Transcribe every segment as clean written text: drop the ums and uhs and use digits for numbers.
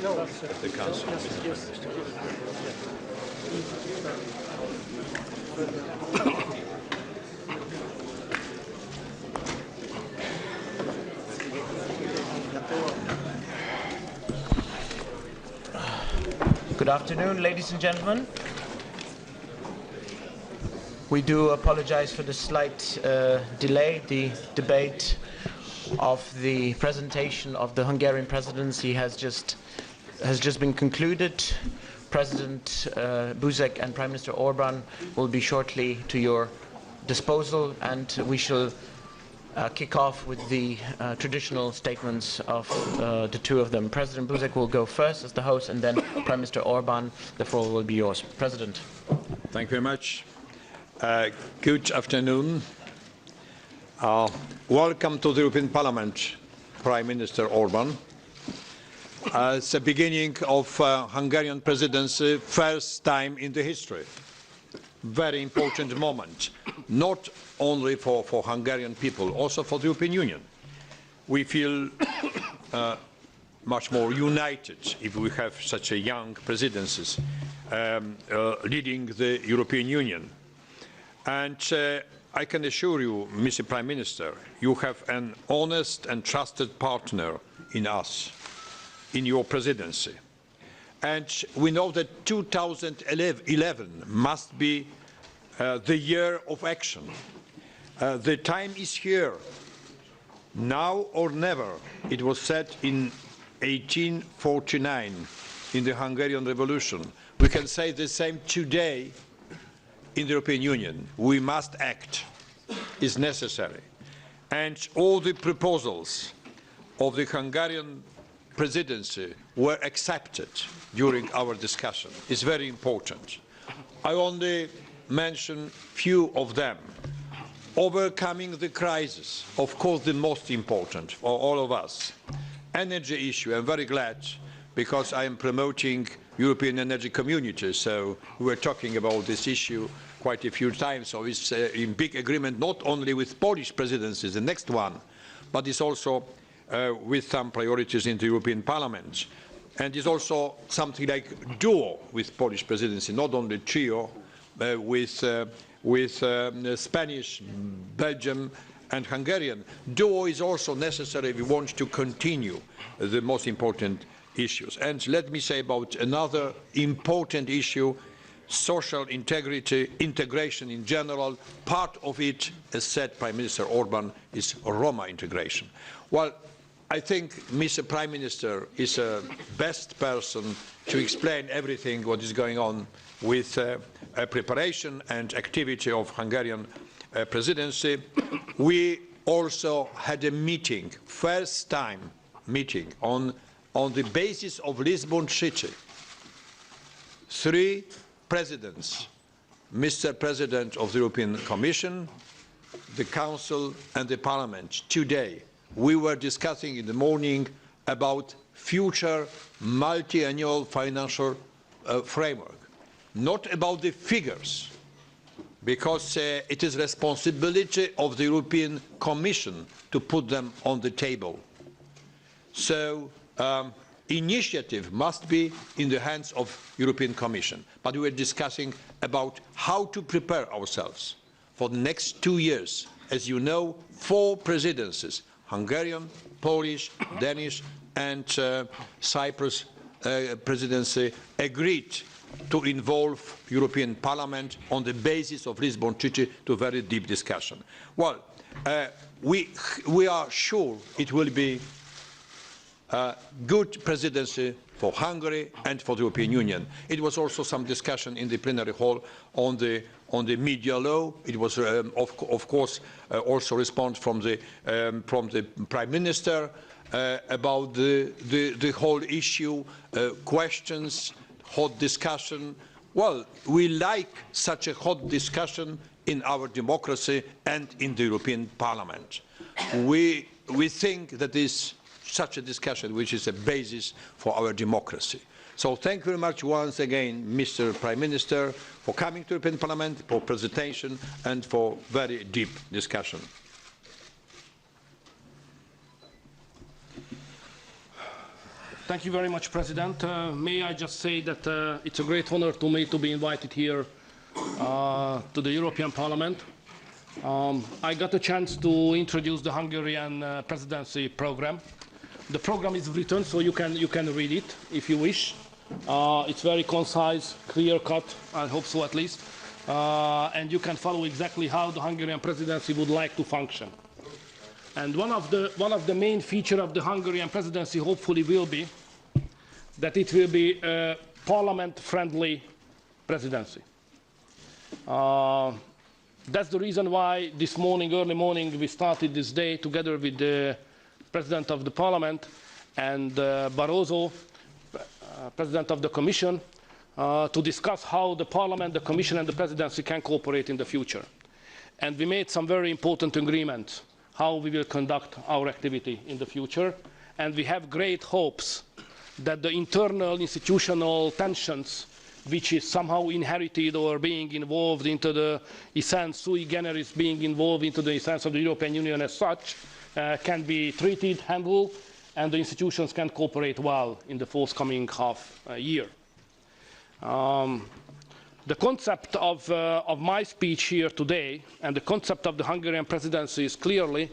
of the Council. Good afternoon, ladies and gentlemen. We do apologize for the slight delay. The debate of the presentation of the Hungarian presidency has just been concluded. President Buzek and Prime Minister Orban will be shortly to your disposal, and we shall kick off with the traditional statements of the two of them. President Buzek will go first as the host, and then Prime Minister Orban. The floor will be yours. President. Thank you very much. Good afternoon. Welcome to the European Parliament, Prime Minister Orban. It's the beginning of Hungarian presidency, first time in the history. Very important moment, not only for Hungarian people, also for the European Union. We feel much more united if we have such a young presidencies leading the European Union. And I can assure you, Mr. Prime Minister, you have an honest and trusted partner in us, in your presidency. And we know that 2011 must be the year of action. The time is here, now or never. It was said in 1849 in the Hungarian Revolution. We can say the same today in the European Union. We must act. It's necessary. And all the proposals of the Hungarian presidency were accepted during our discussion. It's very important. I only mention few of them. Overcoming the crisis, of course the most important for all of us. Energy issue, I'm very glad because I am promoting European energy community, so we were talking about this issue quite a few times, so it's in big agreement not only with Polish presidency, the next one, but it's also with some priorities in the European Parliament. And it's also something like duo with Polish presidency, not only trio with Spanish, Belgium and Hungarian. Duo is also necessary if we want to continue the most important issues. And let me say about another important issue, social integrity, integration in general. Part of it, as said Prime Minister Orban, is Roma integration. Well, I think Mr. Prime Minister is the best person to explain everything what is going on with preparation and activity of Hungarian presidency. We also had a meeting, first time meeting on the basis of Lisbon Treaty. 3 presidents, Mr. President of the European Commission, the Council and the Parliament. Today we were discussing in the morning about future multi-annual financial framework. Not about the figures, because it is responsibility of the European Commission to put them on the table. So initiative must be in the hands of European Commission. But we were discussing about how to prepare ourselves for the next 2 years. As you know, 4 presidencies, Hungarian, Polish, Danish and Cyprus presidency agreed to involve European Parliament on the basis of Lisbon Treaty to a very deep discussion. Well, we are sure it will be a good presidency for Hungary and for the European Union. It was also some discussion in the plenary hall on the media law. It was, of course, also response from the Prime Minister about the whole issue, questions, hot discussion. Well, we like such a hot discussion in our democracy and in the European Parliament. We think that is such a discussion which is a basis for our democracy. So thank you very much once again, Mr. Prime Minister, for coming to the European Parliament, for presentation and for very deep discussion. Thank you very much, President. May I just say that it's a great honor to me to be invited here to the European Parliament. I got a chance to introduce the Hungarian presidency program. The program is written, so you can read it if you wish. It's very concise, clear-cut, I hope so at least, and you can follow exactly how the Hungarian presidency would like to function. And one of the main features of the Hungarian presidency hopefully will be that it will be a parliament-friendly presidency. That's the reason why this morning, early morning, we started this day together with the President of the Parliament and Barroso, President of the Commission, to discuss how the Parliament, the Commission and the Presidency can cooperate in the future. And we made some very important agreements how we will conduct our activity in the future. And we have great hopes that the internal institutional tensions which is somehow inherited or being involved into the essence sui generis, being involved into the essence of the European Union as such, can be treated, handled, and the institutions can cooperate well in the forthcoming half year. The concept of my speech here today and the concept of the Hungarian presidency is clearly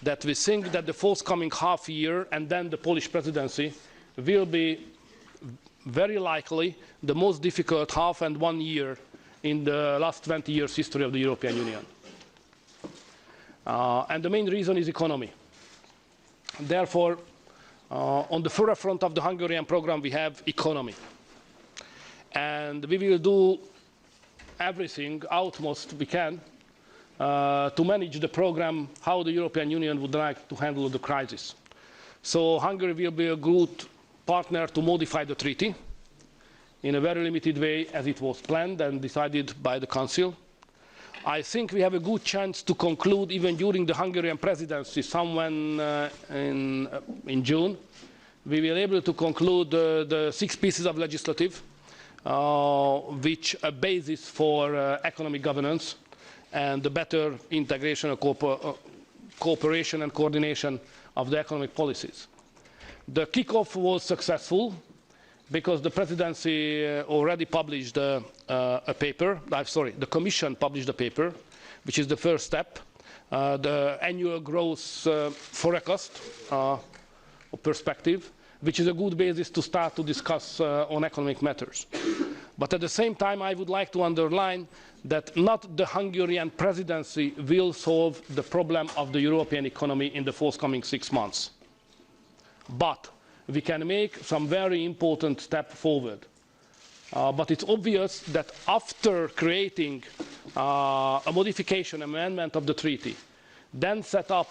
that we think that the forthcoming half year and then the Polish presidency will be very likely the most difficult half and 1 year in the last 20 years history of the European Union. And the main reason is economy. Therefore, on the forefront of the Hungarian program we have economy. And we will do everything, utmost we can, to manage the program how the European Union would like to handle the crisis. So Hungary will be a good partner to modify the treaty in a very limited way as it was planned and decided by the Council. I think we have a good chance to conclude even during the Hungarian presidency, somewhere in June. We will be able to conclude the 6 pieces of legislative which a basis for economic governance and the better integration of cooperation and coordination of the economic policies. The kickoff was successful because the presidency already published a paper, the Commission published a paper, which is the first step, the annual growth forecast or perspective, which is a good basis to start to discuss on economic matters. But at the same time, I would like to underline that not the Hungarian presidency will solve the problem of the European economy in the forthcoming 6 months. But we can make some very important step forward. But it's obvious that after creating a modification, amendment of the treaty, then set up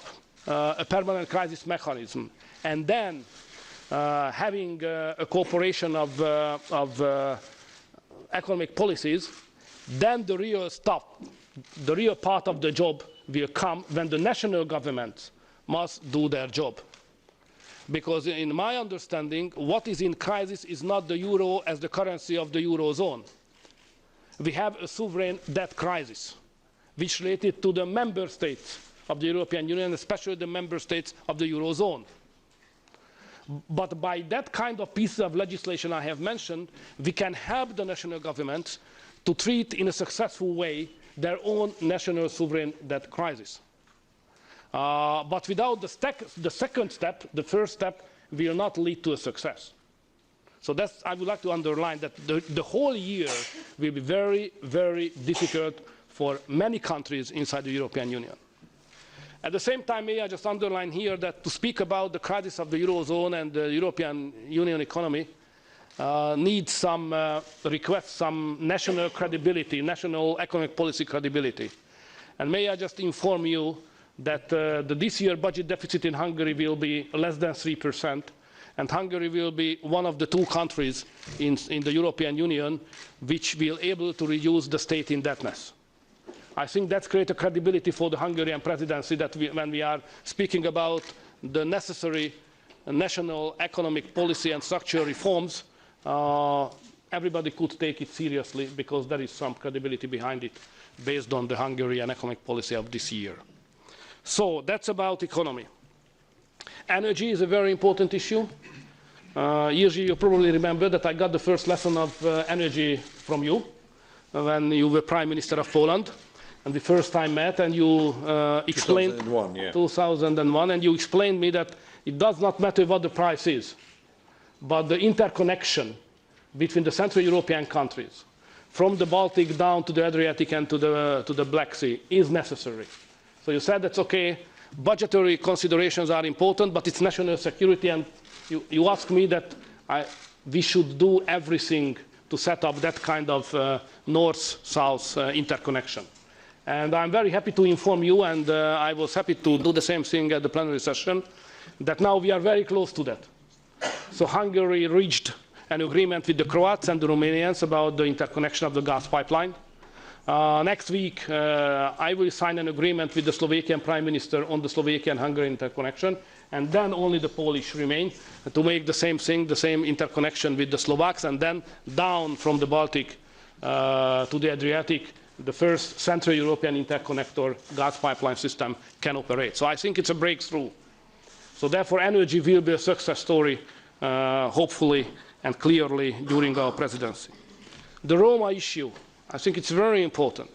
a permanent crisis mechanism, and then having a cooperation of economic policies, then the real stuff, the real part of the job will come when the national governments must do their job. Because in my understanding, what is in crisis is not the euro as the currency of the eurozone. We have a sovereign debt crisis, which related to the member states of the European Union, especially the member states of the eurozone. But by that kind of piece of legislation I have mentioned, we can help the national governments to treat in a successful way their own national sovereign debt crisis. But without the second step, the first step will not lead to a success. So I would like to underline that the whole year will be very, very difficult for many countries inside the European Union. At the same time, may I just underline here that to speak about the crisis of the Eurozone and the European Union economy needs requests some national credibility, national economic policy credibility. And may I just inform you that this year budget deficit in Hungary will be less than 3%, and Hungary will be one of the 2 countries in the European Union which will be able to reduce the state indebtedness. I think that's greater credibility for the Hungarian presidency that when we are speaking about the necessary national economic policy and structural reforms, everybody could take it seriously because there is some credibility behind it based on the Hungarian economic policy of this year. So that's about economy. Energy is a very important issue. Jiří, you probably remember that I got the first lesson of energy from you when you were Prime Minister of Poland, and the first time met, and you explained 2001, yeah. 2001, and you explained me that it does not matter what the price is, but the interconnection between the Central European countries, from the Baltic down to the Adriatic and to the Black Sea, is necessary. So you said that's okay, budgetary considerations are important, but it's national security, and you asked me that we should do everything to set up that kind of north-south interconnection. And I'm very happy to inform you, and I was happy to do the same thing at the plenary session, that now we are very close to that. So Hungary reached an agreement with the Croats and the Romanians about the interconnection of the gas pipeline. Next week, I will sign an agreement with the Slovakian Prime Minister on the Slovakian-Hungary interconnection, and then only the Polish remain to make the same thing, the same interconnection with the Slovaks, and then down from the Baltic to the Adriatic, the first Central European interconnector gas pipeline system can operate. So I think it's a breakthrough. So therefore, energy will be a success story, hopefully and clearly, during our presidency. The Roma issue, I think it's very important,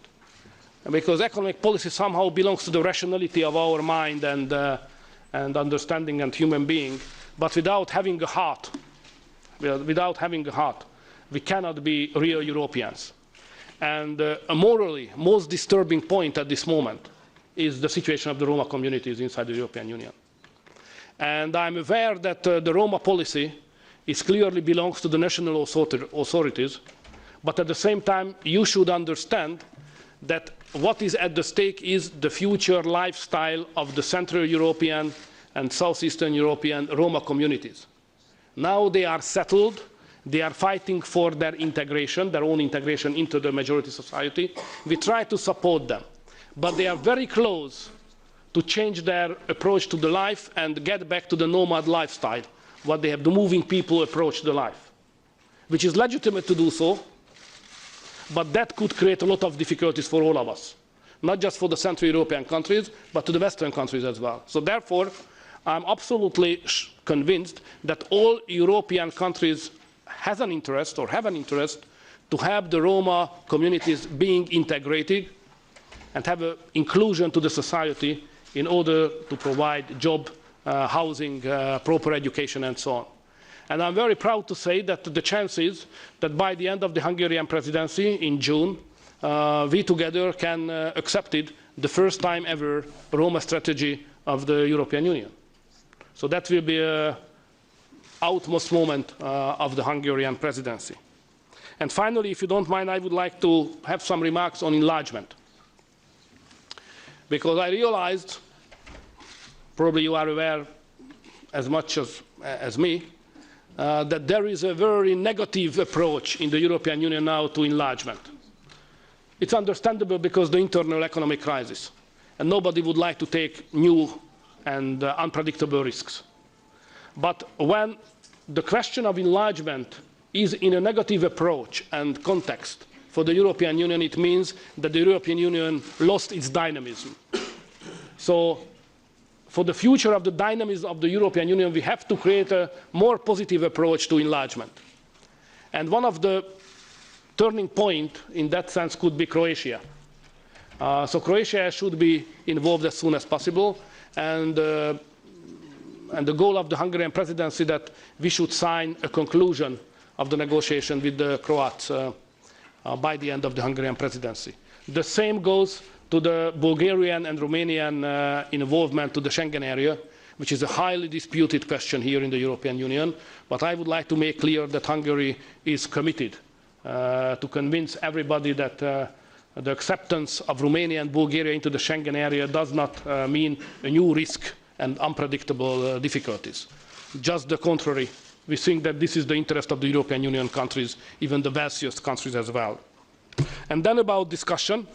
because economic policy somehow belongs to the rationality of our mind and understanding and human being, but without having a heart, we cannot be real Europeans. And a morally most disturbing point at this moment is the situation of the Roma communities inside the European Union. And I'm aware that the Roma policy clearly belongs to the national authorities, but at the same time, you should understand that what is at the stake is the future lifestyle of the Central European and Southeastern European Roma communities. Now they are settled, they are fighting for their integration, their own integration into the majority society. We try to support them, but they are very close to change their approach to the life and get back to the nomad lifestyle, what they have, the moving people approach to life, which is legitimate to do so, but that could create a lot of difficulties for all of us, not just for the Central European countries, but to the Western countries as well. So therefore, I'm absolutely convinced that all European countries have an interest to have the Roma communities being integrated and have an inclusion to the society in order to provide job, housing, proper education, and so on. And I'm very proud to say that the chances that by the end of the Hungarian presidency in June, we together can accept the first time ever Roma strategy of the European Union. So that will be an utmost moment of the Hungarian presidency. And finally, if you don't mind, I would like to have some remarks on enlargement. Because I realized, probably you are aware as much as me, that there is a very negative approach in the European Union now to enlargement. It's understandable because the internal economic crisis, and nobody would like to take new and unpredictable risks. But when the question of enlargement is in a negative approach and context for the European Union, it means that the European Union lost its dynamism. So for the future of the dynamism of the European Union, we have to create a more positive approach to enlargement. And one of the turning points in that sense could be Croatia. So Croatia should be involved as soon as possible, and the goal of the Hungarian presidency that we should sign a conclusion of the negotiation with the Croats by the end of the Hungarian presidency. The same goes to the Bulgarian and Romanian involvement to the Schengen area, which is a highly disputed question here in the European Union. But I would like to make clear that Hungary is committed to convince everybody that the acceptance of Romania and Bulgaria into the Schengen area does not mean a new risk and unpredictable difficulties. Just the contrary. We think that this is the interest of the European Union countries, even the wealthiest countries as well. And then about discussion.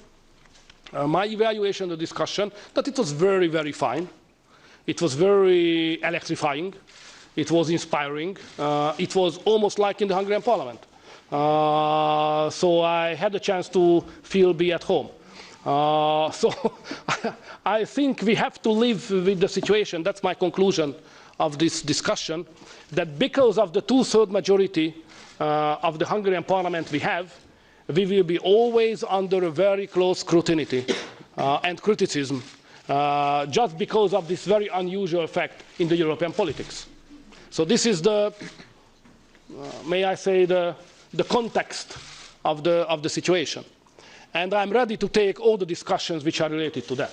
My evaluation of the discussion, that it was very, very fine. It was very electrifying. It was inspiring. It was almost like in the Hungarian parliament. So I had the chance to be at home. So I think we have to live with the situation. That's my conclusion of this discussion that because of the two-thirds majority of the Hungarian parliament we have, we will be always under a very close scrutiny and criticism just because of this very unusual fact in the European politics. So this is the, may I say, the context of the situation. And I'm ready to take all the discussions which are related to that.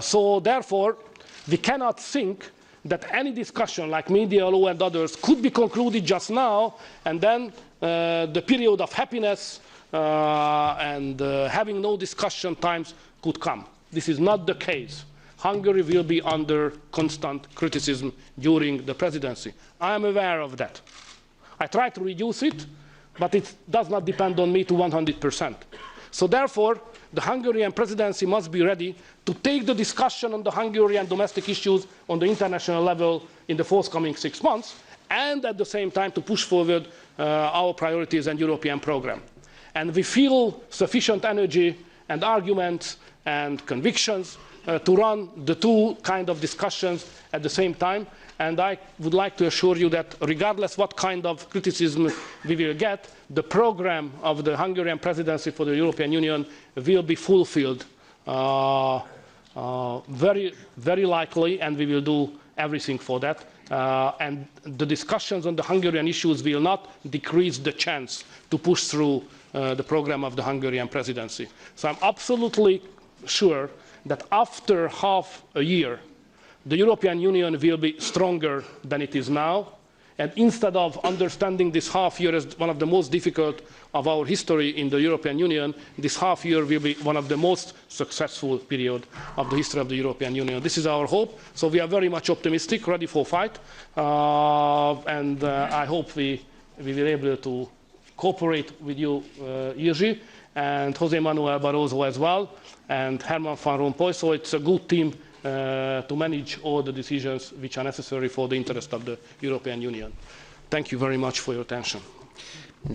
So therefore, we cannot think that any discussion like media law and others could be concluded just now, and then the period of happiness and having no discussion times could come. This is not the case. Hungary will be under constant criticism during the presidency. I am aware of that. I try to reduce it, but it does not depend on me to 100%. So therefore, the Hungarian presidency must be ready to take the discussion on the Hungarian domestic issues on the international level in the forthcoming 6 months, and at the same time to push forward our priorities and European program. And we feel sufficient energy and arguments and convictions to run the two kind of discussions at the same time. And I would like to assure you that regardless what kind of criticism we will get, the program of the Hungarian presidency for the European Union will be fulfilled very, very likely, and we will do everything for that. And the discussions on the Hungarian issues will not decrease the chance to push through the program of the Hungarian presidency. So I'm absolutely sure that after half a year, the European Union will be stronger than it is now. And instead of understanding this half year as one of the most difficult of our history in the European Union, this half year will be one of the most successful period of the history of the European Union. This is our hope. So we are very much optimistic, ready for fight. And I hope we will be able to cooperate with you, Jerzy, and José Manuel Barroso as well, and Herman Van Rompuy. So it's a good team to manage all the decisions which are necessary for the interest of the European Union. Thank you very much for your attention.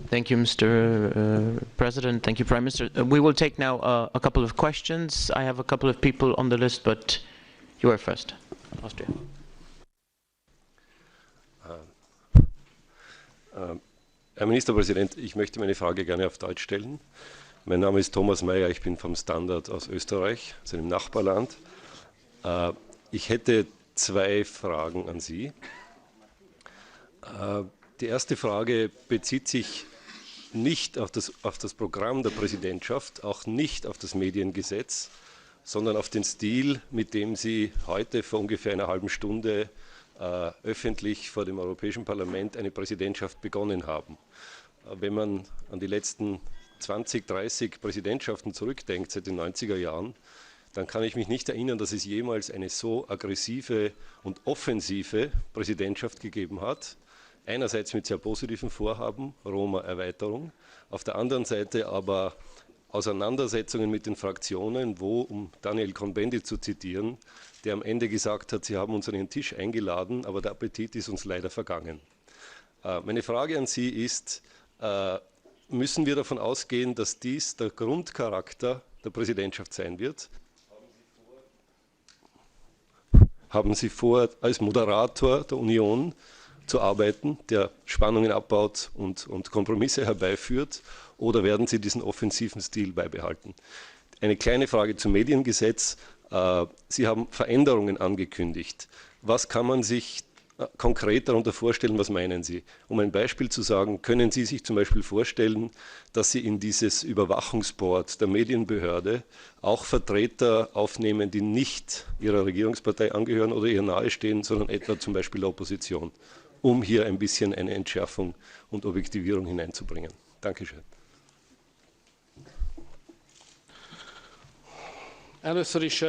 Thank you, Mr. President. Thank you, Prime Minister. We will take now a couple of questions. I have a couple of people on the list, but you are first. Austria. Herr Ministerpräsident, ich möchte meine Frage gerne auf Deutsch stellen. Mein Name ist Thomas Mayer, ich bin vom Standard aus Österreich, aus einem Nachbarland. Ich hätte zwei Fragen an Sie. Die erste Frage bezieht sich nicht auf das Programm der Präsidentschaft, auch nicht auf das Mediengesetz, sondern auf den Stil, mit dem Sie heute vor ungefähr einer halben Stunde öffentlich vor dem Europäischen Parlament eine Präsidentschaft begonnen haben. Wenn man an die letzten 20, 30 Präsidentschaften zurückdenkt seit den 90er Jahren, dann kann ich mich nicht erinnern, dass es jemals eine so aggressive und offensive Präsidentschaft gegeben hat. Einerseits mit sehr positiven Vorhaben, Roma-Erweiterung, auf der anderen Seite aber Auseinandersetzungen mit den Fraktionen, wo, um Daniel Cohn-Bendit zu zitieren, der am Ende gesagt hat, sie haben uns an den Tisch eingeladen, aber der Appetit ist uns leider vergangen. Meine Frage an Sie ist, müssen wir davon ausgehen, dass dies der Grundcharakter der Präsidentschaft sein wird? Haben Sie vor, als Moderator der Union zu arbeiten, der Spannungen abbaut und Kompromisse herbeiführt, oder werden Sie diesen offensiven Stil beibehalten? Eine kleine Frage zum Mediengesetz. Sie haben Veränderungen angekündigt. Was kann man sich konkret darunter vorstellen, was meinen Sie? Um ein Beispiel zu sagen, können Sie sich zum Beispiel vorstellen, dass Sie in dieses Überwachungsboard der Medienbehörde auch Vertreter aufnehmen, die nicht Ihrer Regierungspartei angehören oder ihr nahestehen, sondern etwa zum Beispiel der Opposition, um hier ein bisschen eine Entschärfung und Objektivierung hineinzubringen? Dankeschön. Először is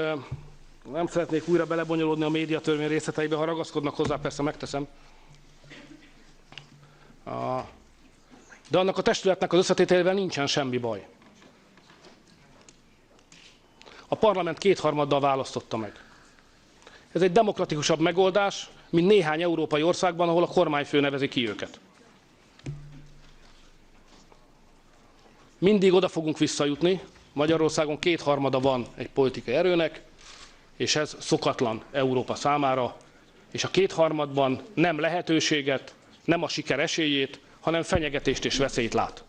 nem szeretnék újra belebonyolódni a médiatörvény részleteibe, ha ragaszkodnak hozzá, persze megteszem. De annak a testületnek az összetételével nincsen semmi baj. A parlament kétharmaddal választotta meg. Ez egy demokratikusabb megoldás, mint néhány európai országban, ahol a kormányfő nevezi ki őket. Mindig oda fogunk visszajutni, Magyarországon kétharmada van egy politikai erőnek, és ez szokatlan Európa számára, és a kétharmadban nem lehetőséget, nem a siker esélyét, hanem fenyegetést és veszélyt lát.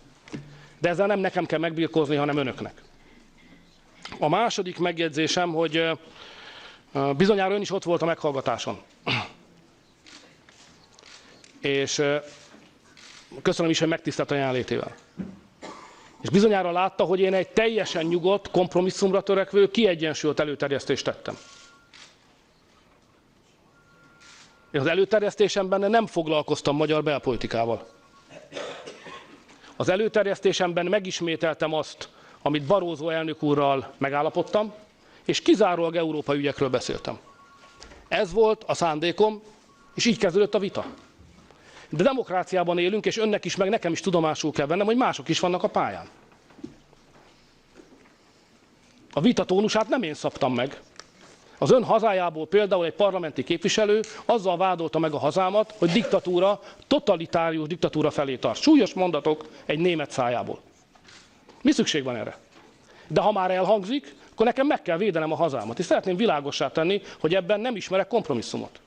De ezzel nem nekem kell megbirkózni, hanem önöknek. A második megjegyzésem, hogy bizonyára ön is ott volt a meghallgatáson. És köszönöm is, hogy megtisztelt a jelenlétével. És bizonyára látta, hogy én egy teljesen nyugodt, kompromisszumra törekvő, kiegyensúlyozott előterjesztést tettem. És az előterjesztésemben nem foglalkoztam magyar belpolitikával. Az előterjesztésemben megismételtem azt, amit Barroso elnök úrral megállapodtam, és kizárólag európai ügyekről beszéltem. Ez volt a szándékom, és így kezdődött a vita. De demokráciában élünk, és önnek is, meg nekem is tudomásul kell vennem, hogy mások is vannak a pályán. A vita tónusát nem én szabtam meg. Az ön hazájából például egy parlamenti képviselő azzal vádolta meg a hazámat, hogy diktatúra, totalitárius diktatúra felé tart. Súlyos mondatok egy német szájából. Mi szükség van erre? De ha már elhangzik, akkor nekem meg kell védenem a hazámat. És szeretném világossá tenni, hogy ebben nem ismerek kompromisszumot.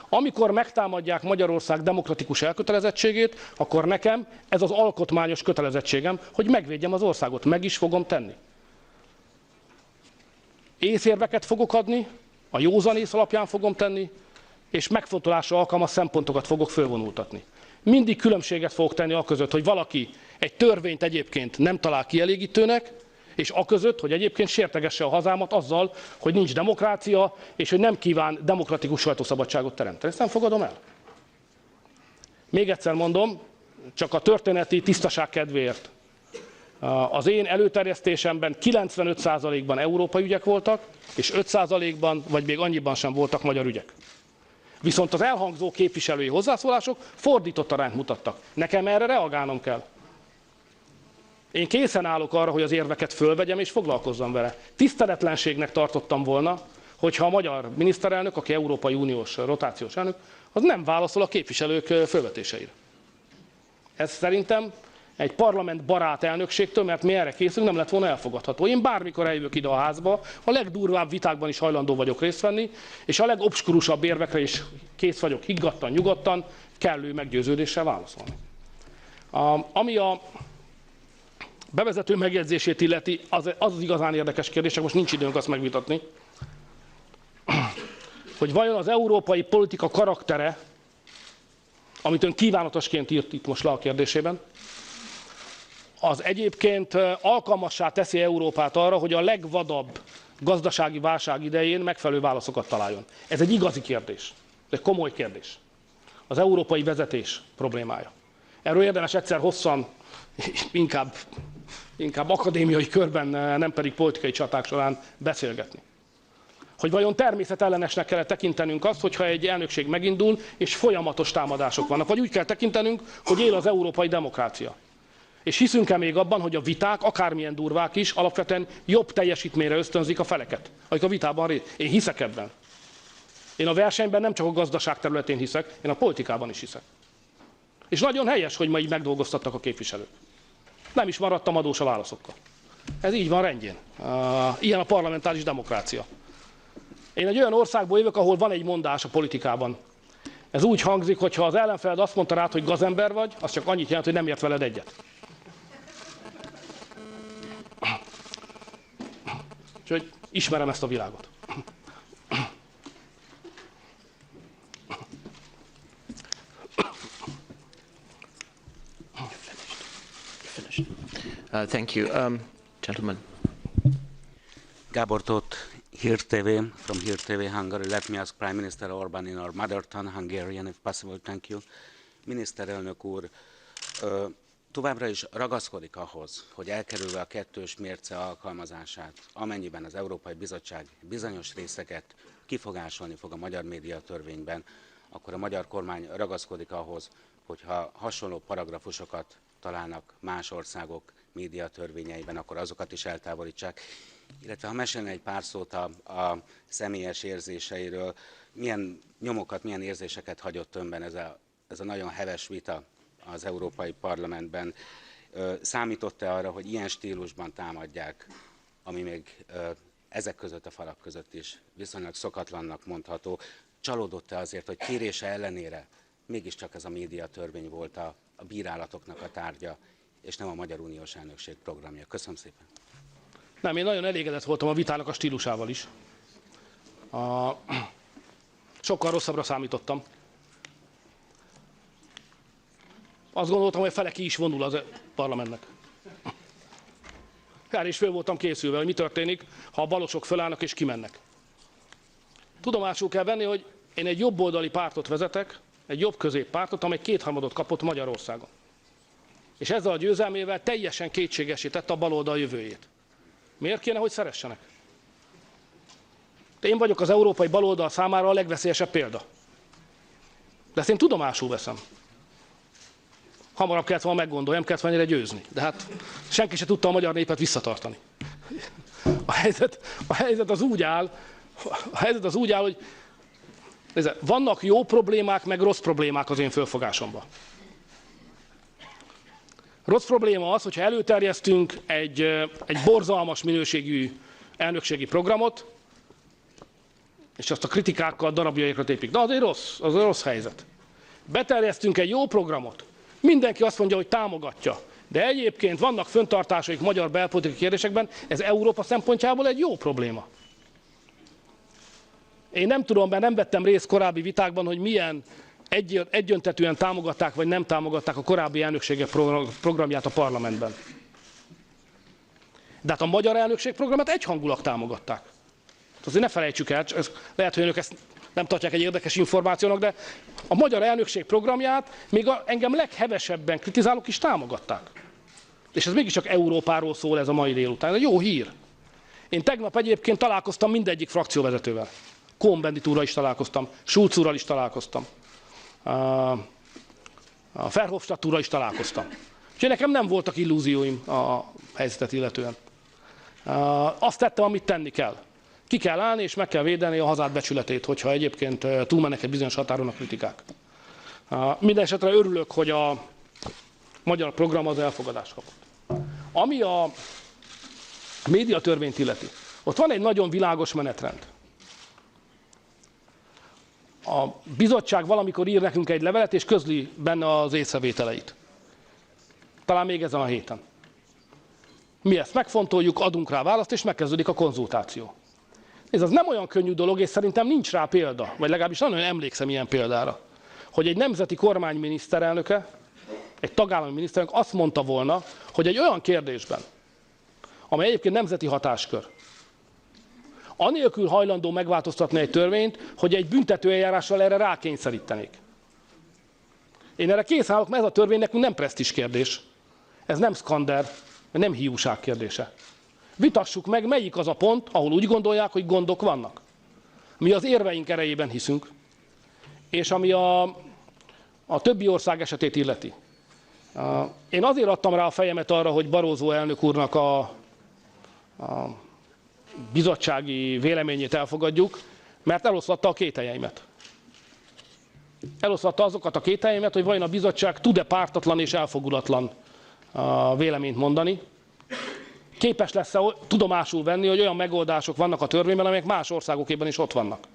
Amikor megtámadják Magyarország demokratikus elkötelezettségét, akkor nekem ez az alkotmányos kötelezettségem, hogy megvédjem az országot. Meg is fogom tenni. Észérveket fogok adni, a józanész alapján fogom tenni, és megfontolásra alkalmas szempontokat fogok fölvonultatni. Mindig különbséget fogok tenni aközött, hogy valaki egy törvényt egyébként nem talál kielégítőnek, és aközött, hogy egyébként sértegesse a hazámat azzal, hogy nincs demokrácia, és hogy nem kíván demokratikus sajtószabadságot teremteni. Ezt nem fogadom el. Még egyszer mondom, csak a történeti tisztaság kedvéért. Az én előterjesztésemben 95%-ban európai ügyek voltak, és 5%-ban, vagy még annyiban sem voltak magyar ügyek. Viszont az elhangzó képviselői hozzászólások fordított arányt mutattak. Nekem erre reagálnom kell. Én készen állok arra, hogy az érveket fölvegyem és foglalkozzam vele. Tiszteletlenségnek tartottam volna, hogyha a magyar miniszterelnök, aki Európai Uniós rotációs elnök, az nem válaszol a képviselők fölvetéseire. Ez szerintem egy parlament barát elnökségtől, mert mi erre készülünk, nem lett volna elfogadható. Én bármikor eljövök ide a házba, a legdurvább vitákban is hajlandó vagyok részt venni, és a legobskurusabb érvekre is kész vagyok higgadtan, nyugodtan, kellő meggyőződéssel válaszolni. Ami a bevezető megjegyzését illeti, az igazán érdekes kérdés, most nincs időnk azt megvitatni, hogy vajon az európai politika karaktere, amit ön kívánatosként írt itt most le a kérdésében, az egyébként alkalmassá teszi Európát arra, hogy a legvadabb gazdasági válság idején megfelelő válaszokat találjon. Ez egy igazi kérdés, egy komoly kérdés. Az európai vezetés problémája. Erről érdemes egyszer hosszan, inkább akadémiai körben, nem pedig politikai csaták során beszélgetni. Hogy vajon természetellenesnek kell tekintenünk azt, hogyha egy elnökség megindul, és folyamatos támadások vannak. Vagy úgy kell tekintenünk, hogy él az európai demokrácia. És hiszünk-e még abban, hogy a viták, akármilyen durvák is, alapvetően jobb teljesítményre ösztönzik a feleket, akik a vitában részt. Én hiszek ebben. Én a versenyben nem csak a gazdaság területén hiszek, én a politikában is hiszek. És nagyon helyes, hogy ma így megdolgoztattak a képviselők. Nem is maradtam adós a válaszokkal. Ez így van rendjén. Ilyen a parlamentáris demokrácia. Én egy olyan országból jövök, ahol van egy mondás a politikában. Ez úgy hangzik, hogy ha az ellenfeled azt mondta rád, hogy gazember vagy, az csak annyit jelent, hogy nem ért veled egyet. Úgyhogy ismerem ezt a világot. Thank you. Gentlemen. Gábor Tóth, Hír TV, from Hír TV Hungary. Let me ask Prime Minister Orban in our mother tongue, Hungarian, if possible. Thank you. Miniszterelnök úr, továbbra is ragaszkodik ahhoz, hogy elkerülve a kettős mérce alkalmazását, amennyiben az Európai Bizottság bizonyos részeket kifogásolni fog a magyar médiatörvényben, akkor a magyar kormány ragaszkodik ahhoz, hogyha hasonló paragrafusokat találnak más országok médiatörvényeiben, akkor azokat is eltávolítsák. Illetve ha mesélne egy pár szót a személyes érzéseiről, milyen nyomokat, milyen érzéseket hagyott önben ez a nagyon heves vita az Európai Parlamentben. Számított-e arra, hogy ilyen stílusban támadják, ami még ezek között a falak között is viszonylag szokatlannak mondható, csalódott-e azért, hogy kérése ellenére mégiscsak ez a médiatörvény volt a bírálatoknak a tárgya, és nem a Magyar Uniós Elnökség programja? Köszönöm szépen. Nem, én nagyon elégedett voltam a vitának a stílusával is. Sokkal rosszabbra számítottam. Azt gondoltam, hogy fele ki is vonul az parlamentnek. Erre is föl voltam készülve, hogy mi történik, ha a balosok fölállnak és kimennek. Tudomásul kell venni, hogy én egy jobboldali pártot vezetek, egy jobb középpártot, amely 2/3 kapott Magyarországon. És ezzel a győzelmével teljesen kétségesé tette a baloldal jövőjét. Miért kéne, hogy szeressenek? Én vagyok az európai baloldal számára a legveszélyesebb példa. De ezt én tudomásul veszem. Hamarabb kellett volna meggondolni, nem kellett volna ennyire győzni. De hát senki se tudta a magyar népet visszatartani. A helyzet az úgy áll, hogy vannak jó problémák, meg rossz problémák az én fölfogásomban. Rossz probléma az, hogyha előterjesztünk egy borzalmas minőségű elnökségi programot, és azt a kritikákkal darabjaikra tépik. De az egy rossz helyzet. Beterjesztünk egy jó programot, mindenki azt mondja, hogy támogatja, de egyébként vannak fenntartásaik magyar belpolitikai kérdésekben, ez Európa szempontjából egy jó probléma. Én nem tudom, mert nem vettem részt korábbi vitákban, hogy milyen egyöntetűen támogatták vagy nem támogatták a korábbi elnökségek programját a parlamentben. De hát a magyar elnökség programját egyhangulag támogatták. Azért ne felejtsük el, lehet, hogy önök ezt nem tartják egy érdekes információnak, de a magyar elnökség programját még engem leghevesebben kritizálók is támogatták. És ez mégiscsak Európáról szól ez a mai délután. Ez egy jó hír. Én tegnap egyébként találkoztam mindegyik frakcióvezetővel. Cohn-Bendit úrral is találkoztam, Schulz úrral is találkoztam, a Verhofstadt úrral is találkoztam. Úgyhogy nekem nem voltak illúzióim a helyzetet illetően. Azt tettem, amit tenni kell. Ki kell állni, és meg kell védeni a hazád becsületét, hogyha egyébként túlmennek egy bizonyos határon a kritikák. Mindenesetre örülök, hogy a magyar program az elfogadást kapott. Ami a médiatörvényt illeti, ott van egy nagyon világos menetrend. A bizottság valamikor ír nekünk egy levelet, és közli benne az észrevételeit. Talán még ezen a héten. Mi ezt megfontoljuk, adunk rá választ, és megkezdődik a konzultáció. Ez az nem olyan könnyű dolog, és szerintem nincs rá példa, vagy legalábbis nagyon emlékszem ilyen példára, hogy egy nemzeti kormány miniszterelnöke, egy tagállami miniszterelnök azt mondta volna, hogy egy olyan kérdésben, amely egyébként nemzeti hatáskör, anélkül hajlandó megváltoztatni egy törvényt, hogy egy büntetőeljárással erre rákényszerítenék. Én erre kész állok, mert ez a törvény nekünk nem presztízs kérdés. Ez nem szkander, nem hiúság kérdése. Vitassuk meg, melyik az a pont, ahol úgy gondolják, hogy gondok vannak. Mi az érveink erejében hiszünk, és ami a többi ország esetét illeti. Én azért adtam rá a fejemet arra, hogy Barroso elnök úrnak a bizottsági véleményét elfogadjuk, mert eloszlatta a kételjeimet. Eloszlatta azokat a kételjeimet, hogy vajon a bizottság tud-e pártatlan és elfogulatlan véleményt mondani. Képes lesz-e tudomásul venni, hogy olyan megoldások vannak a törvényben, amelyek más országokében is ott vannak.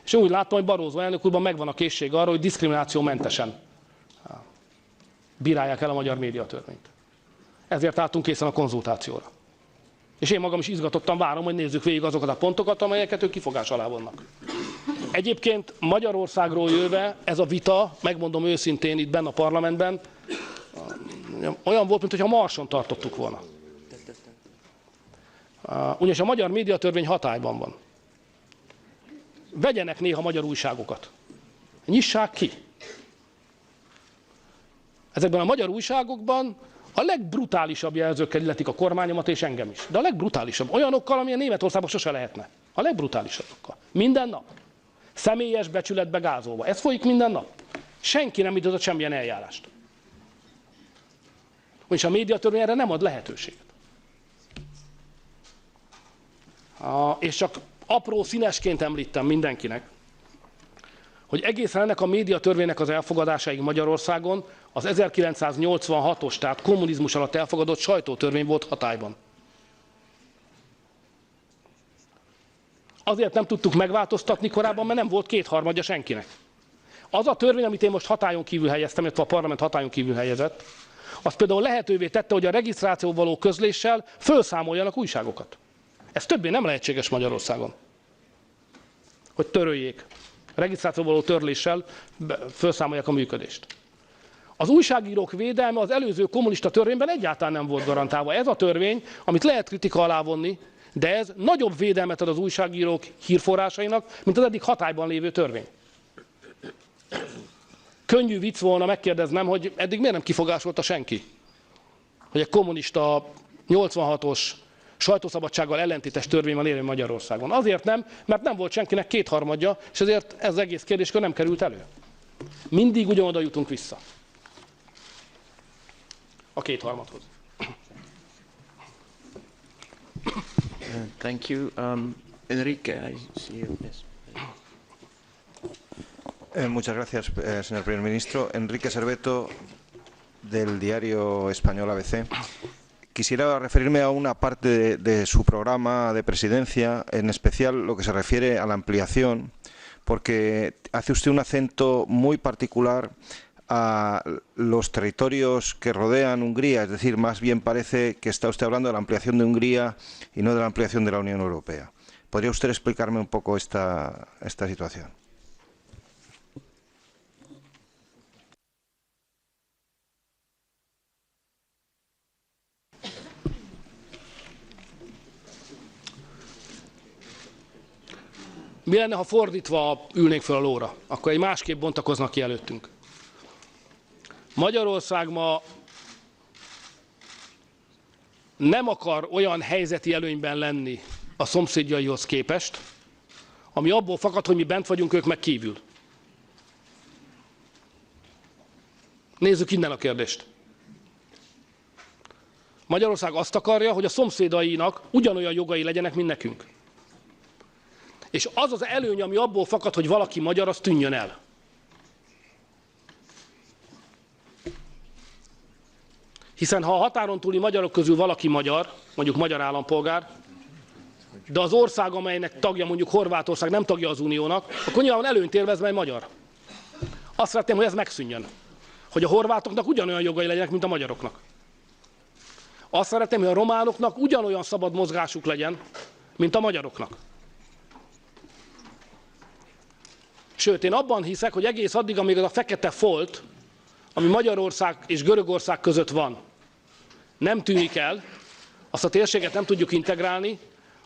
És én úgy látom, hogy Barroso elnök úrban megvan a készség arra, hogy diszkriminációmentesen bírálják el a magyar médiatörvényt. Ezért álltunk készen a konzultációra. És én magam is izgatottan várom, hogy nézzük végig azokat a pontokat, amelyeket ők kifogás alá vonnak. Egyébként Magyarországról jöve ez a vita, megmondom őszintén itt benne a parlamentben, olyan volt, mintha Marson tartottuk volna. Ugyanis a magyar médiatörvény hatályban van. Vegyenek néha magyar újságokat. Nyissák ki. Ezekben a magyar újságokban a legbrutálisabb jelzőkkel illetik a kormányomat és engem is. De a legbrutálisabb. Olyanokkal, amilyen Németországban sose lehetne. A legbrutálisabbakkal. Minden nap. Személyes becsületbe gázolva. Ez folyik minden nap. Senki nem indított semmilyen eljárást. Ugyanis a médiatörvény erre nem ad lehetőséget. És csak apró színesként említem mindenkinek, hogy egészen ennek a médiatörvénynek az elfogadásáig Magyarországon az 1986-os, tehát kommunizmus alatt elfogadott sajtótörvény volt hatályban. Azért nem tudtuk megváltoztatni korábban, mert nem volt kétharmadja senkinek. Az a törvény, amit én most hatályon kívül helyeztem, illetve a parlament hatályon kívül helyezett, az például lehetővé tette, hogy a regisztráció való közléssel felszámoljanak újságokat. Ez többé nem lehetséges Magyarországon. Hogy töröljék. Regisztráció való törléssel felszámolják a működést. Az újságírók védelme az előző kommunista törvényben egyáltalán nem volt garantálva. Ez a törvény, amit lehet kritika alá vonni, de ez nagyobb védelmet ad az újságírók hírforrásainak, mint az eddig hatályban lévő törvény. Könnyű vicc volna megkérdeznem, hogy eddig miért nem kifogásolta senki, hogy egy kommunista 86-os sajtószabadsággal ellentétes törvény van élő Magyarországon. Azért nem, mert nem volt senkinek kétharmadja, és ezért ez az egész kérdéskör nem került elő. Mindig ugyanoda jutunk vissza. A kétharmadhoz. Thank you. Enrique, I see you. Yes. Muchas gracias, señor primer ministro. Enrique Serveto, del diario español ABC. Quisiera referirme a una parte de su programa de presidencia, en especial lo que se refiere a la ampliación, porque hace usted un acento muy particular a los territorios que rodean Hungría, es decir, más bien parece que está usted hablando de la ampliación de Hungría y no de la ampliación de la Unión Europea. ¿Podría usted explicarme un poco esta situación? Mi lenne, ha fordítva ülnénk fel a lóra? Akkor egy másképp bontakoznak ki előttünk. Magyarország ma nem akar olyan helyzeti előnyben lenni a szomszédjaihoz képest, ami abból fakad, hogy mi bent vagyunk, ők meg kívül. Nézzük innen a kérdést. Magyarország azt akarja, hogy a szomszédainak ugyanolyan jogai legyenek, mint nekünk. És az az előny, ami abból fakad, hogy valaki magyar, az tűnjön el. Hiszen ha a határon túli magyarok közül valaki magyar, mondjuk magyar állampolgár, de az ország, amelynek tagja, mondjuk Horvátország nem tagja az Uniónak, akkor nyilván előnyt élvez, mely magyar. Azt szeretném, hogy ez megszűnjön. Hogy a horvátoknak ugyanolyan jogai legyenek, mint a magyaroknak. Azt szeretném, hogy a románoknak ugyanolyan szabad mozgásuk legyen, mint a magyaroknak. Sőt, én abban hiszek, hogy egész addig, amíg az a fekete folt, ami Magyarország és Görögország között van, nem tűnik el, azt a térséget nem tudjuk integrálni,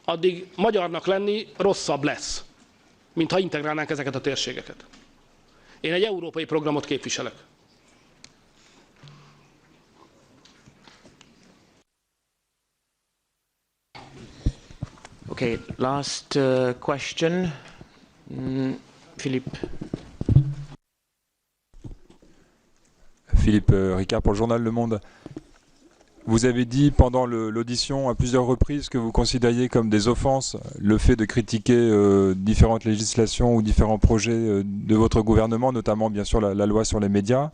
addig magyarnak lenni rosszabb lesz, mint ha integrálnánk ezeket a térségeket. Én egy európai programot képviselek. Okay, last question. Philippe. Philippe Ricard pour le journal Le Monde. Vous avez dit pendant l'audition à plusieurs reprises que vous considériez comme des offenses le fait de critiquer différentes législations ou différents projets de votre gouvernement, notamment bien sûr la loi sur les médias.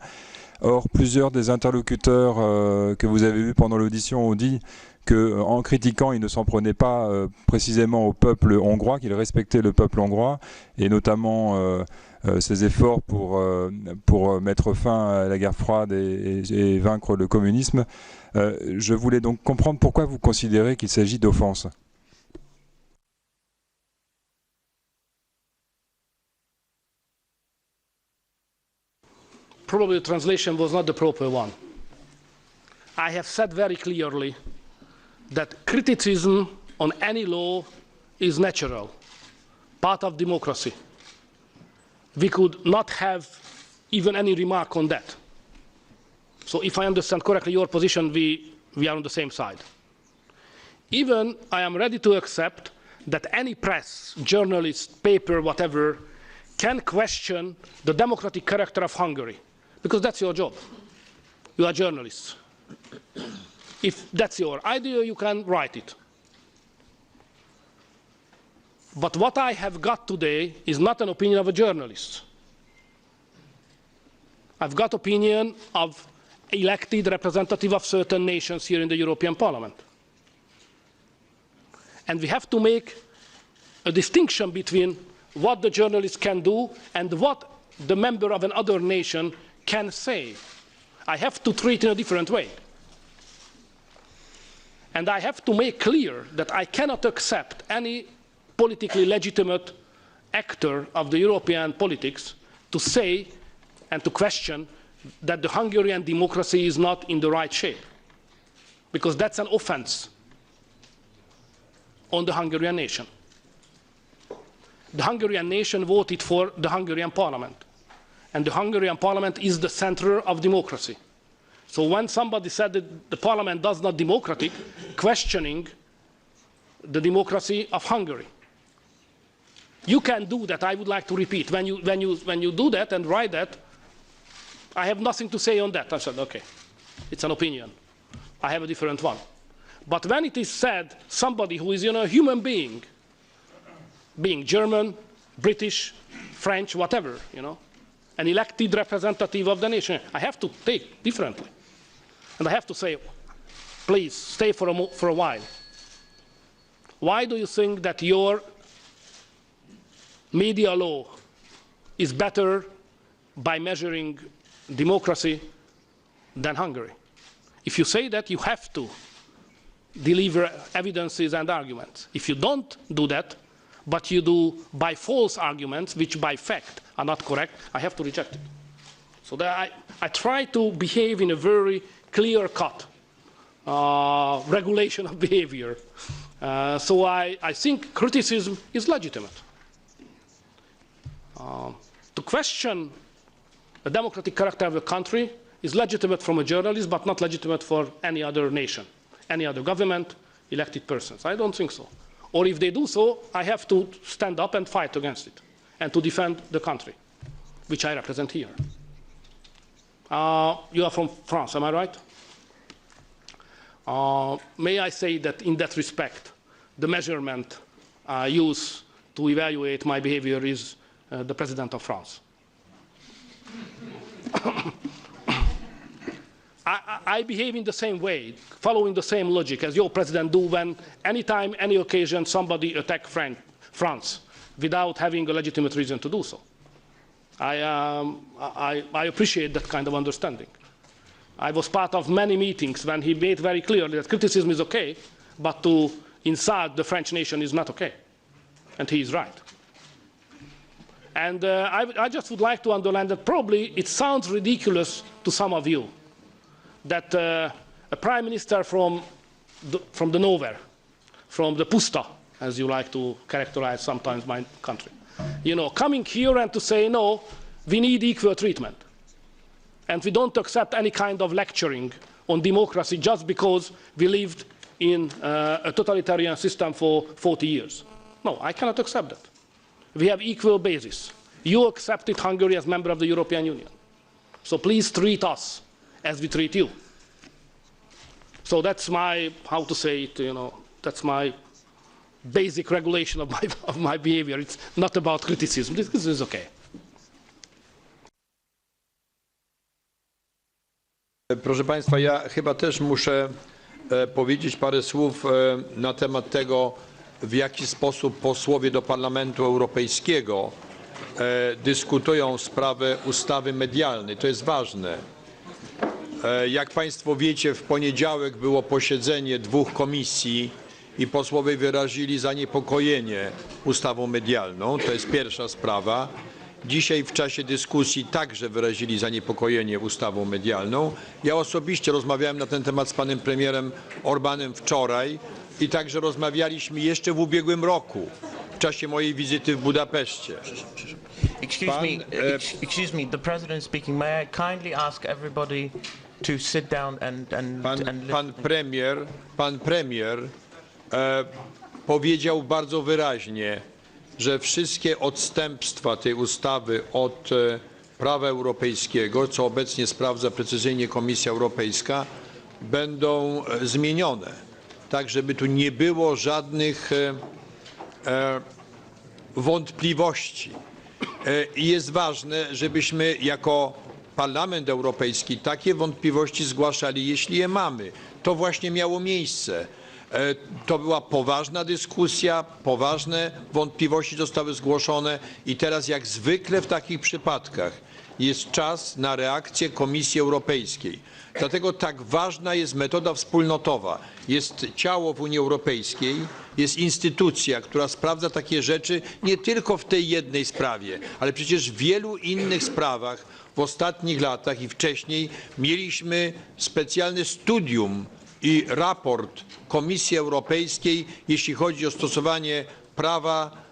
Or, plusieurs des interlocuteurs que vous avez vus pendant l'audition ont dit qu'en critiquant, il ne s'en prenait pas précisément au peuple hongrois, qu'il respectait le peuple hongrois, et notamment ses efforts pour mettre fin à la guerre froide et vaincre le communisme. Je voulais donc comprendre pourquoi vous considérez qu'il s'agit d'offense. Probably the translation was not the proper one. I have said very clearly that criticism on any law is natural, part of democracy. We could not have even any remark on that. So if I understand correctly your position, we are on the same side. Even I am ready to accept that any press, journalist, paper, whatever, can question the democratic character of Hungary, because that's your job. You are journalists. If that's your idea, you can write it. But what I have got today is not an opinion of a journalist. I've got opinion of elected representative of certain nations here in the European Parliament. And we have to make a distinction between what the journalist can do and what the member of another nation can say. I have to treat in a different way. And I have to make clear that I cannot accept any politically legitimate actor of the European politics to say and to question that the Hungarian democracy is not in the right shape. Because that's an offense on the Hungarian nation. The Hungarian nation voted for the Hungarian parliament. And the Hungarian parliament is the center of democracy. So when somebody said that the parliament does not democratic, questioning the democracy of Hungary. You can do that, I would like to repeat. When you do that and write that, I have nothing to say on that. I said, okay, it's an opinion. I have a different one. But when it is said, somebody who is a human being German, British, French, whatever, an elected representative of the nation, I have to take differently. And I have to say, please stay for a while. Why do you think that your media law is better by measuring democracy than Hungary? If you say that, you have to deliver evidences and arguments. If you don't do that, but you do by false arguments, which by fact are not correct, I have to reject it. So that I try to behave in a very clear-cut regulation of behavior. So I think criticism is legitimate. To question the democratic character of a country is legitimate from a journalist, but not legitimate for any other nation, any other government, elected persons. I don't think so. Or if they do so, I have to stand up and fight against it, and to defend the country, which I represent here. You are from France, am I right? May I say that in that respect, the measurement I use to evaluate my behavior is the President of France. I behave in the same way, following the same logic as your president do when anytime, any occasion, somebody attacks France without having a legitimate reason to do so. I appreciate that kind of understanding. I was part of many meetings when he made very clear that criticism is okay, but to insult the French nation is not okay. And he is right. And I just would like to underline that probably it sounds ridiculous to some of you that a prime minister from the nowhere, from the pusta, as you like to characterize sometimes my country, coming here and to say, no, we need equal treatment. And we don't accept any kind of lecturing on democracy just because we lived in a totalitarian system for 40 years. No, I cannot accept that. We have equal basis. You accepted Hungary as member of the European Union. So please treat us as we treat you. So that's my, how to say it, that's my basic regulation of my behavior. It's not about criticism. This is okay. Proszę Państwa, ja chyba też muszę powiedzieć parę słów na temat tego, w jaki sposób posłowie do Parlamentu Europejskiego dyskutują sprawę ustawy medialnej. To jest ważne. Jak Państwo wiecie, w poniedziałek było posiedzenie dwóch komisji i posłowie wyrazili zaniepokojenie ustawą medialną. To jest pierwsza sprawa. Dzisiaj w czasie dyskusji także wyrazili zaniepokojenie ustawą medialną. Ja osobiście rozmawiałem na ten temat z panem premierem Orbanem wczoraj i także rozmawialiśmy jeszcze w ubiegłym roku w czasie mojej wizyty w Budapeszcie. Excuse me, the president speaking. May I kindly ask everybody to sit down and Pan premier powiedział bardzo wyraźnie, że wszystkie odstępstwa tej ustawy od prawa europejskiego, co obecnie sprawdza precyzyjnie Komisja Europejska, będą zmienione, tak żeby tu nie było żadnych wątpliwości. I jest ważne, żebyśmy jako Parlament Europejski takie wątpliwości zgłaszali, jeśli je mamy. To właśnie miało miejsce To była poważna dyskusja, poważne wątpliwości zostały zgłoszone i teraz jak zwykle w takich przypadkach jest czas na reakcję Komisji Europejskiej. Dlatego tak ważna jest metoda wspólnotowa. Jest ciało w Unii Europejskiej, jest instytucja, która sprawdza takie rzeczy nie tylko w tej jednej sprawie, ale przecież w wielu innych sprawach w ostatnich latach i wcześniej mieliśmy specjalne studium i raport Komisji Europejskiej, jeśli chodzi o stosowanie prawa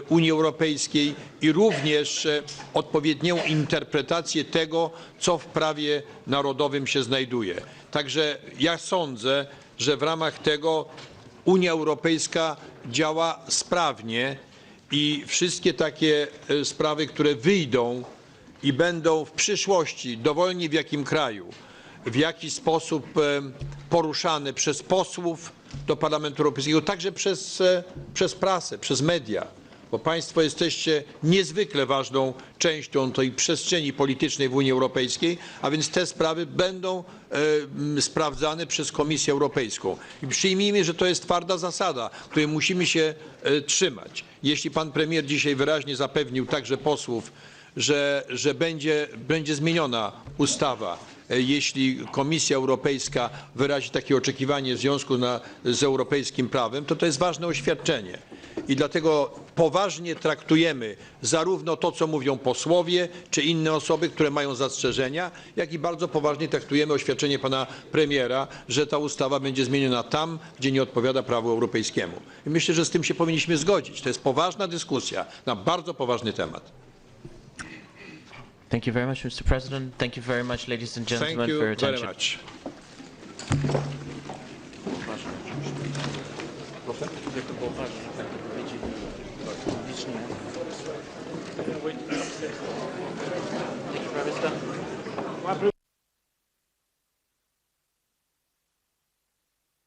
Unii Europejskiej i również odpowiednią interpretację tego, co w prawie narodowym się znajduje. Także ja sądzę, że w ramach tego Unia Europejska działa sprawnie i wszystkie takie sprawy, które wyjdą i będą w przyszłości, dowolnie w jakim kraju, w jaki sposób poruszane przez posłów do Parlamentu Europejskiego, także przez prasę, przez media, bo Państwo jesteście niezwykle ważną częścią tej przestrzeni politycznej w Unii Europejskiej, a więc te sprawy będą sprawdzane przez Komisję Europejską. I przyjmijmy, że to jest twarda zasada, której musimy się trzymać. Jeśli pan premier dzisiaj wyraźnie zapewnił także posłów, że będzie zmieniona ustawa, jeśli Komisja Europejska wyrazi takie oczekiwanie w związku z europejskim prawem, to jest ważne oświadczenie. I dlatego poważnie traktujemy zarówno to, co mówią posłowie, czy inne osoby, które mają zastrzeżenia, jak i bardzo poważnie traktujemy oświadczenie pana premiera, że ta ustawa będzie zmieniona tam, gdzie nie odpowiada prawu europejskiemu. I myślę, że z tym się powinniśmy zgodzić. To jest poważna dyskusja na bardzo poważny temat. Thank you very much, Mr. President. Thank you very much, ladies and gentlemen, for your attention. Thank you very much.